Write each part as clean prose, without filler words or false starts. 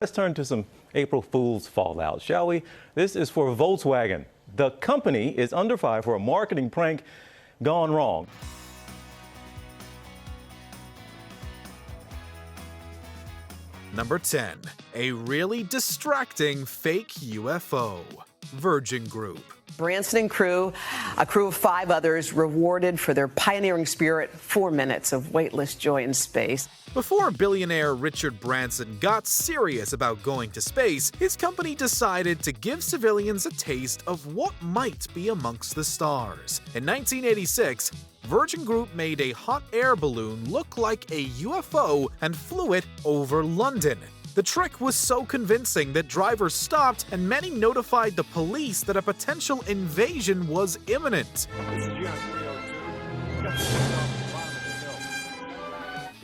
Let's turn to some April Fool's fallout, shall we? This is for Volkswagen. The company is under fire for a marketing prank gone wrong. Number 10. A really distracting fake UFO. Virgin Group. Branson and crew, a crew of 5 others, rewarded for their pioneering spirit 4 minutes of weightless joy in space. Before billionaire Richard Branson got serious about going to space, his company decided to give civilians a taste of what might be amongst the stars. In 1986, Virgin Group made a hot air balloon look like a UFO and flew it over London. The trick was so convincing that drivers stopped and many notified the police that a potential invasion was imminent.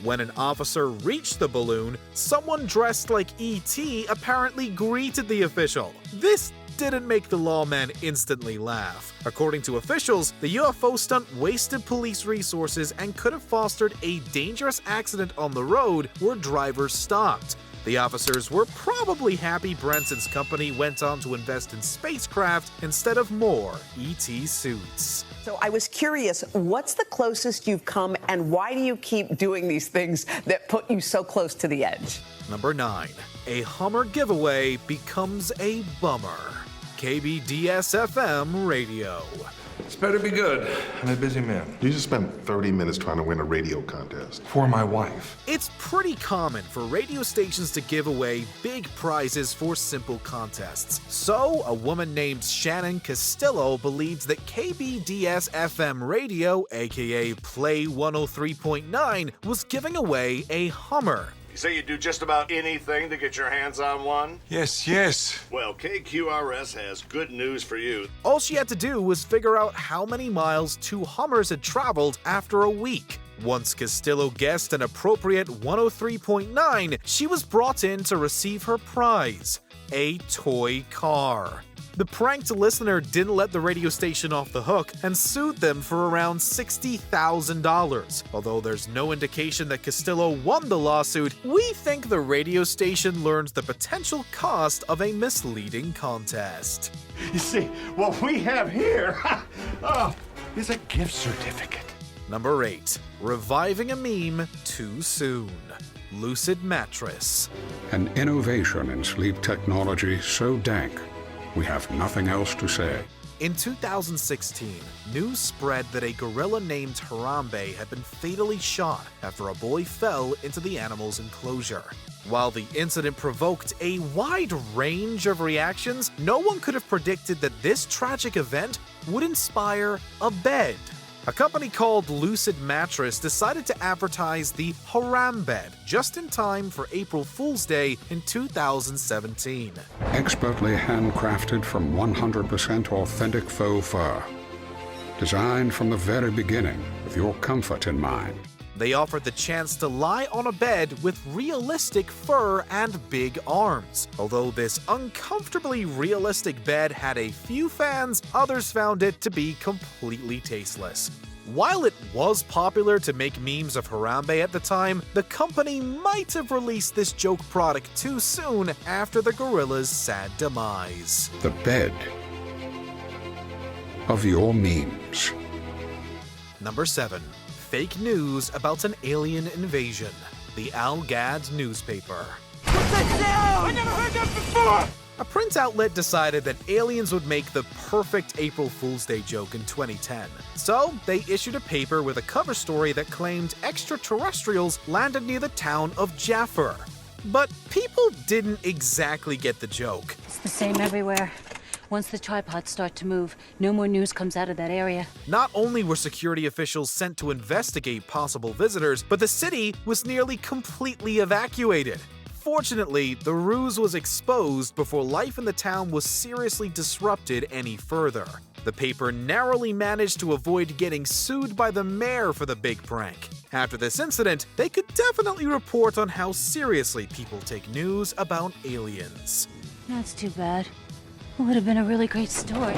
When an officer reached the balloon, someone dressed like E.T. apparently greeted the official. This didn't make the lawman instantly laugh. According to officials, the UFO stunt wasted police resources and could have fostered a dangerous accident on the road where drivers stopped. The officers were probably happy Branson's company went on to invest in spacecraft instead of more E.T. suits. So I was curious, what's the closest you've come and why do you keep doing these things that put you so close to the edge? Number 9. A Hummer giveaway becomes a bummer. KBDS-FM Radio. It's better be good. I'm a busy man. You just spent 30 minutes trying to win a radio contest. For my wife. It's pretty common for radio stations to give away big prizes for simple contests. So, a woman named Shannon Castillo believes that KBDS-FM Radio, aka Play 103.9, was giving away a Hummer. You say you do just about anything to get your hands on one? Yes. Well, KQRS has good news for you. All she had to do was figure out how many miles 2 Hummers had traveled after a week. Once Castillo guessed an appropriate 103.9, she was brought in to receive her prize, a toy car. The pranked listener didn't let the radio station off the hook and sued them for around $60,000. Although there's no indication that Castillo won the lawsuit, we think the radio station learned the potential cost of a misleading contest. You see, what we have here is a gift certificate. Number 8. Reviving a meme too soon. Lucid Mattress. An innovation in sleep technology so dank, we have nothing else to say. In 2016, news spread that a gorilla named Harambe had been fatally shot after a boy fell into the animal's enclosure. While the incident provoked a wide range of reactions, no one could have predicted that this tragic event would inspire a bed. A company called Lucid Mattress decided to advertise the Haram bed just in time for April Fool's Day in 2017. Expertly handcrafted from 100% authentic faux fur. Designed from the very beginning with your comfort in mind. They offered the chance to lie on a bed with realistic fur and big arms. Although this uncomfortably realistic bed had a few fans, others found it to be completely tasteless. While it was popular to make memes of Harambe at the time, the company might have released this joke product too soon after the gorilla's sad demise. The bed of your memes. Number 7. Fake news about an alien invasion. The Al Gad newspaper. What's that sound? I never heard that before! A print outlet decided that aliens would make the perfect April Fool's Day joke in 2010. So, they issued a paper with a cover story that claimed extraterrestrials landed near the town of Jaffa. But people didn't exactly get the joke. It's the same everywhere. Once the tripods start to move, no more news comes out of that area. Not only were security officials sent to investigate possible visitors, but the city was nearly completely evacuated. Fortunately, the ruse was exposed before life in the town was seriously disrupted any further. The paper narrowly managed to avoid getting sued by the mayor for the big prank. After this incident, they could definitely report on how seriously people take news about aliens. That's too bad. It would have been a really great story.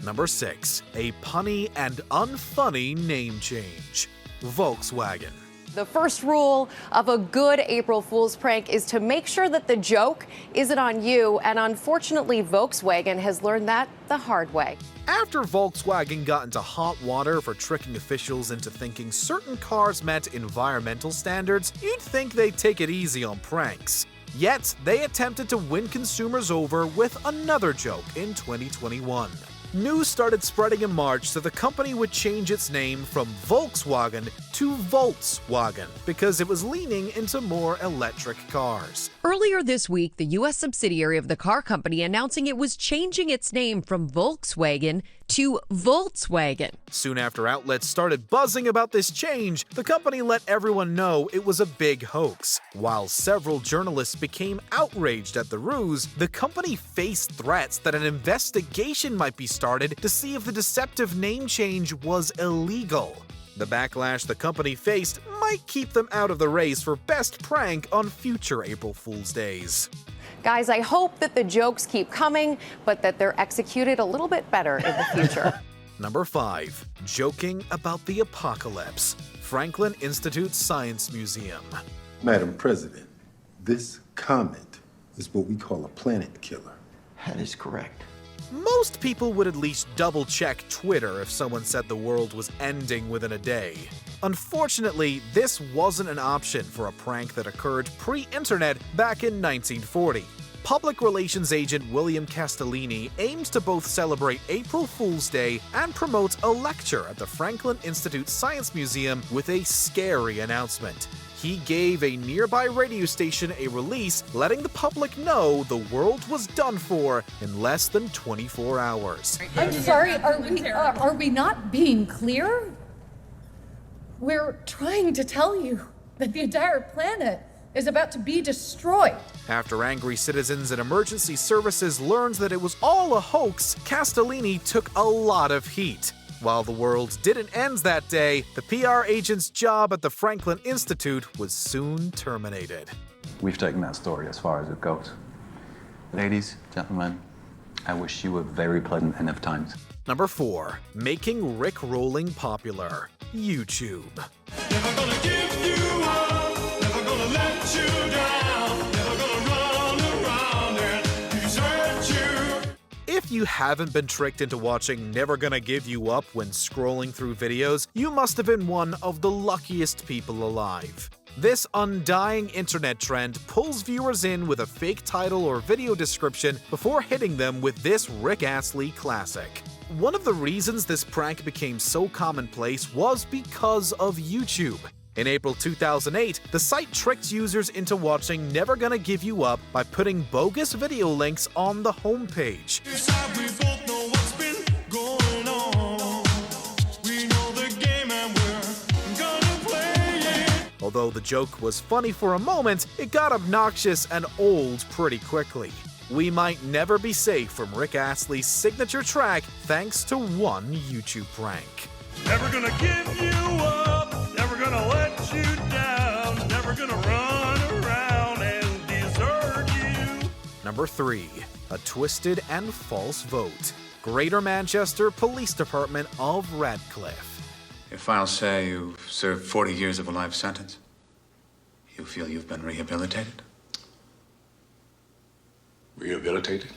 Number 6. A punny and unfunny name change. Volkswagen. The first rule of a good April Fool's prank is to make sure that the joke isn't on you, and unfortunately, Volkswagen has learned that the hard way. After Volkswagen got into hot water for tricking officials into thinking certain cars met environmental standards, you'd think they'd take it easy on pranks. Yet, they attempted to win consumers over with another joke in 2021. News started spreading in March that the company would change its name from Volkswagen to Volkswagen because it was leaning into more electric cars. Earlier this week, the U.S. subsidiary of the car company announcing it was changing its name from Volkswagen to Volkswagen. Soon after outlets started buzzing about this change, the company let everyone know it was a big hoax. While several journalists became outraged at the ruse, the company faced threats that an investigation might be started to see if the deceptive name change was illegal. The backlash the company faced might keep them out of the race for best prank on future April Fool's Days. Guys, I hope that the jokes keep coming, but that they're executed a little bit better in the future. Number 5. Joking about the apocalypse. Franklin Institute Science Museum. Madam President, this comet is what we call a planet killer. That is correct. Most people would at least double-check Twitter if someone said the world was ending within a day. Unfortunately, this wasn't an option for a prank that occurred pre-internet back in 1940. Public relations agent William Castellini aimed to both celebrate April Fool's Day and promote a lecture at the Franklin Institute Science Museum with a scary announcement. He gave a nearby radio station a release letting the public know the world was done for in less than 24 hours. I'm sorry, are we not being clear? We're trying to tell you that the entire planet is about to be destroyed. After angry citizens and emergency services learned that it was all a hoax, Castellini took a lot of heat. While the world didn't end that day, the PR agent's job at the Franklin Institute was soon terminated. We've taken that story as far as it goes. Ladies, gentlemen, I wish you a very pleasant end of times. Number 4. Making Rickrolling popular. YouTube. Never gonna give you up, never gonna let you down, never gonna run around and desert you. If you haven't been tricked into watching Never Gonna Give You Up when scrolling through videos, you must have been one of the luckiest people alive. This undying internet trend pulls viewers in with a fake title or video description before hitting them with this Rick Astley classic. One of the reasons this prank became so commonplace was because of YouTube. In April 2008, the site tricked users into watching Never Gonna Give You Up by putting bogus video links on the homepage. Although the joke was funny for a moment, it got obnoxious and old pretty quickly. We might never be safe from Rick Astley's signature track thanks to one YouTube prank. Never gonna give you up, never gonna let you down, never gonna run around and desert you. Number 3. A twisted and false vote. Greater Manchester Police Department of Radcliffe. If I'll say you've served 40 years of a life sentence, you feel you've been rehabilitated? Rehabilitated?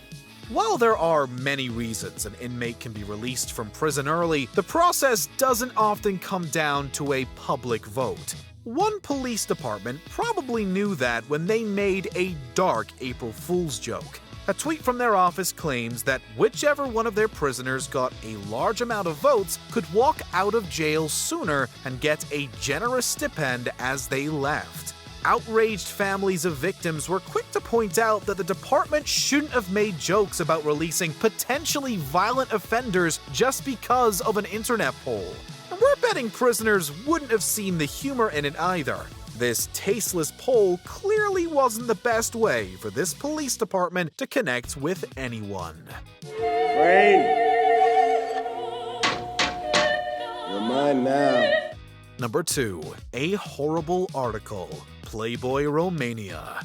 While there are many reasons an inmate can be released from prison early, the process doesn't often come down to a public vote. One police department probably knew that when they made a dark April Fool's joke. A tweet from their office claims that whichever one of their prisoners got a large amount of votes could walk out of jail sooner and get a generous stipend as they left. Outraged families of victims were quick to point out that the department shouldn't have made jokes about releasing potentially violent offenders just because of an internet poll. And we're betting prisoners wouldn't have seen the humor in it either. This tasteless poll clearly wasn't the best way for this police department to connect with anyone. Rain! You're mine now. Number 2. A horrible article. Playboy Romania.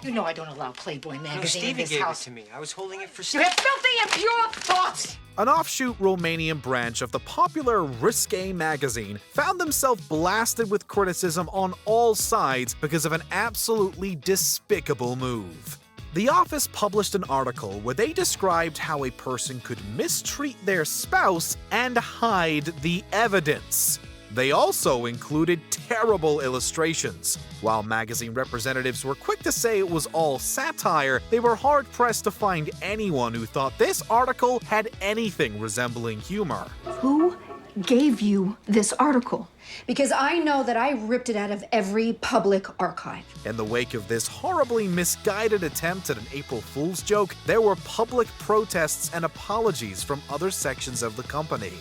You know I don't allow Playboy magazine in Stevie this gave house. it to me. I was holding it for You Stevie. have filthy, impure thoughts! An offshoot Romanian branch of the popular Risque magazine found themselves blasted with criticism on all sides because of an absolutely despicable move. The Office published an article where they described how a person could mistreat their spouse and hide the evidence. They also included terrible illustrations. While magazine representatives were quick to say it was all satire, they were hard-pressed to find anyone who thought this article had anything resembling humor. Who gave you this article? Because I know that I ripped it out of every public archive. In the wake of this horribly misguided attempt at an April Fool's joke, there were public protests and apologies from other sections of the company.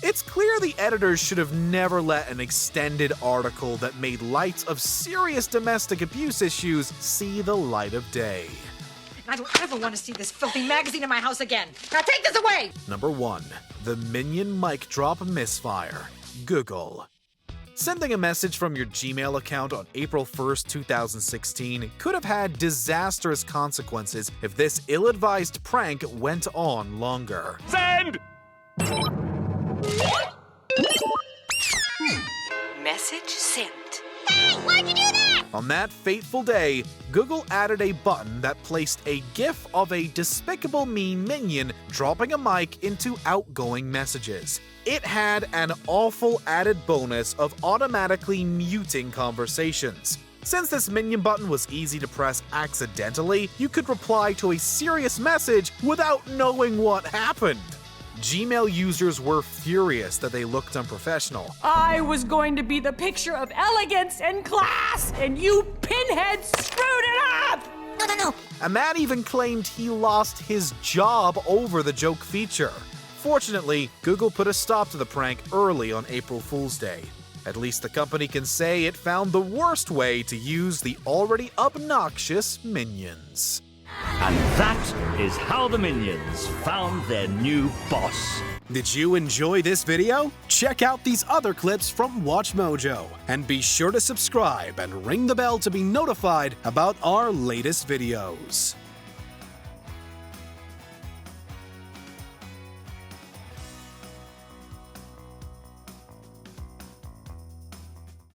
It's clear the editors should have never let an extended article that made light of serious domestic abuse issues see the light of day. I don't ever want to see this filthy magazine in my house again. Now take this away! Number 1. The Minion Mic Drop Misfire. Google. Sending a message from your Gmail account on April 1st, 2016 could have had disastrous consequences if this ill-advised prank went on longer. Send! Message sent. Hey, why'd you do that? On that fateful day, Google added a button that placed a GIF of a Despicable Me minion dropping a mic into outgoing messages. It had an awful added bonus of automatically muting conversations. Since this minion button was easy to press accidentally, you could reply to a serious message without knowing what happened. Gmail users were furious that they looked unprofessional. I was going to be the picture of elegance and class, and you pinheads screwed it up! No. A man even claimed he lost his job over the joke feature. Fortunately, Google put a stop to the prank early on April Fool's Day. At least the company can say it found the worst way to use the already obnoxious minions. And that is how the Minions found their new boss. Did you enjoy this video? Check out these other clips from WatchMojo. And be sure to subscribe and ring the bell to be notified about our latest videos.